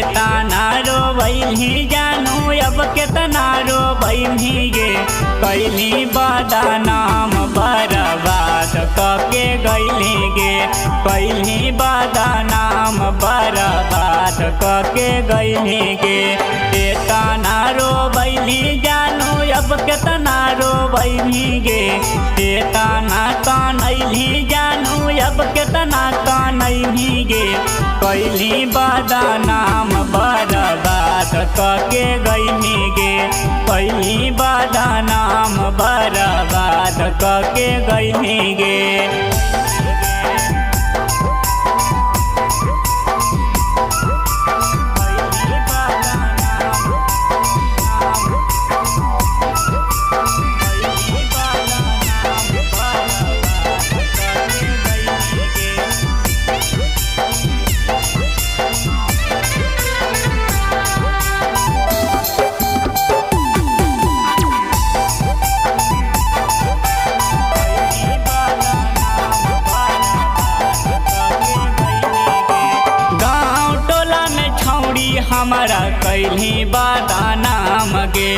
ताना रोबैली जानू अब केतना रोबैली गे। कैली बदनाम बर्बाद कके गैली गे। कैली बदनाम बर्बाद कके गैली गे। ताना रोबैली जानू अब केतना रोबैली गे। ताना कानैली जानू अब केतना कानैली गे। कैली बदनाम बर्बाद कके गैली गे। कैली बदनाम बर्बाद कके गैली गे। हमारा कैली बदनाम गे।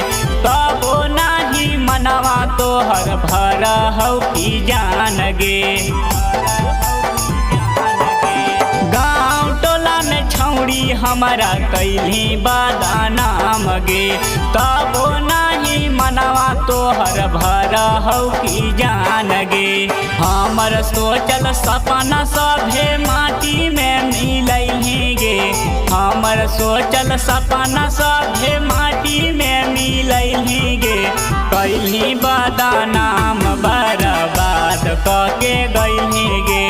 तबो नाही मनवा तोहर भरा हौ की जान गे। गाँव टोला में छौड़ी हमारा कैली बदनाम गे। तबो नाही मनवा तोहर भरा हौ की जान गे। हमर सोचल सपना सभे माटी में मिलैली गे। हमर सोचल सपना सभे माटी में मिलैली गे। कैली बदनाम बर्बाद कके गैली गे।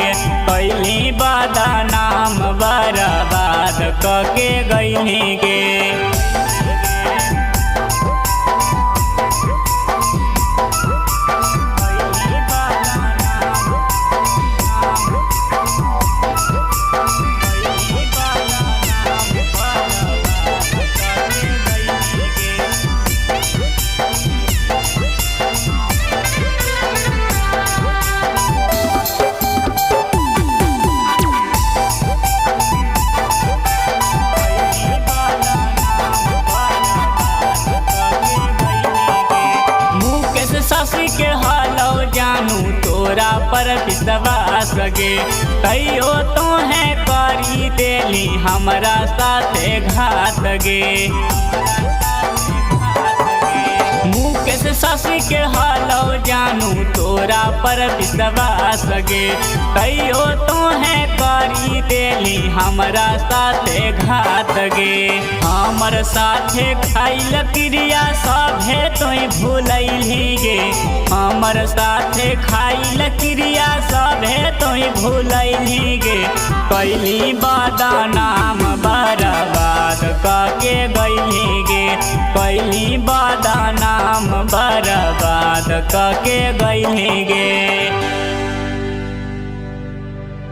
कैली बदनाम बर्बाद कके गैली गे। शशि के हालो जानू तोरा पर विश्वास गे। तैयो तो है करी देली हमरा साथे घात गे। मुकेश शशि के हालो जानू तोरा पर विश्वास गे। तैयो तो है करी देली हमरा साथे घात गे। हमर साथे खाइल क्रिया सभे तोई भूलैली गे। हमर साथे खाइल क्रिया सभे तोई भूलैली गे। कैली बदनाम बर्बाद कके गैली गे। कैली बदनाम बर्बाद कके गैली गे।